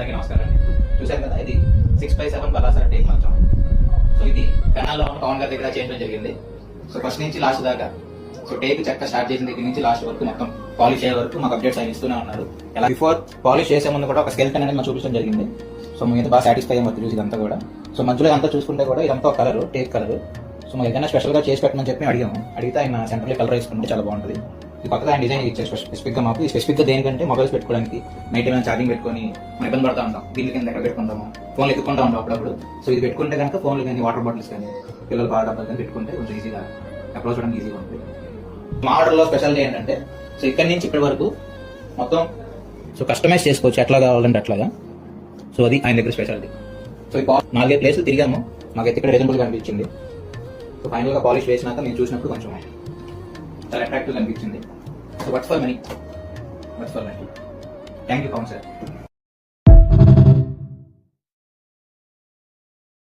అందరికీ నమస్కారం అండి. చూశారు కదా, ఇది 6x7 బలాసర టేక్ మంచం. సో ఇది పెనాల్లో ఉన్న పవన్ గారి దగ్గర చేయడం జరిగింది. సో ఫస్ట్ నుంచి లాస్ట్ దాకా సో టేక్ చెక్క స్టార్ట్ చేసిన దగ్గర నుంచి లాస్ట్ వరకు మొత్తం పాలిష్ అయ్యే వరకు మాకు అప్డేట్స్ ఆయన ఇస్తూనే ఉన్నారు. ఎలా బిఫోర్ పాలిష్ చేసే ముందు కూడా ఒక స్కెల్టన్ అనేది మాకు చూపించడం జరిగింది. సో మేము బాగా సాటిస్ఫై అయ్యాము చూసి ఇదంతా కూడా. సో మధ్యలో అంతా చూసుకుంటే కూడా ఇదంతా ఒక కలర్, టేక్ కలర్. సో మాకు ఏదైనా స్పెషల్గా చేసి పెట్టమని చెప్పి అడిగాము. అడిగితే ఆయన సెంట్రల్ కలర్ వేసుకుంటే చాలా బాగుంటుంది. ఈ పక్కన ఆయన డిజైన్ ఇచ్చారు స్పెసిఫిక్గా మాకు. ఈ స్పెసిఫిక్గా దేనికంటే మొబైల్స్ పెట్టుకోవడానికి నైట్ ఏమైనా ఛార్జింగ్ పెట్టుకొని మనం ఇబ్బంది పడుతూ ఉంటాం. దీని కింద ఎక్కడ పెట్టుకుంటాము, ఫోన్లు ఎత్తుకుంటూ ఉంటాం అప్పుడప్పుడు. సో ఇది పెట్టుకుంటే కనుక ఫోన్లు కానీ వాటర్ బాటిల్స్ కానీ పిల్లలు బాగా డబ్బాలు కానీ పెట్టుకుంటే కొంచెం ఈజీగా అప్రోచ్ చేయడానికి ఈజీగా ఉంటుంది. మా ఆర్డర్లో స్పెషాలిటీ ఏంటంటే సో ఇక్కడి నుంచి ఇక్కడి వరకు మొత్తం సో కస్టమైజ్ చేసుకోవచ్చు ఎట్లా కావాలంటే అట్లాగా. సో అది ఆయన దగ్గర స్పెషాలిటీ. సో ఈ 4-5 ప్లేసులు తిరిగాము, మాకైతే ఇక్కడ రీజనబుల్గా అనిపించింది. సో ఫైనల్గా పాలిష్ వేసినాక నేను చూసినప్పుడు కొంచెం చాలా అట్రాక్టివ్గా అనిపించింది. So works for money. Thank you Pavan sir.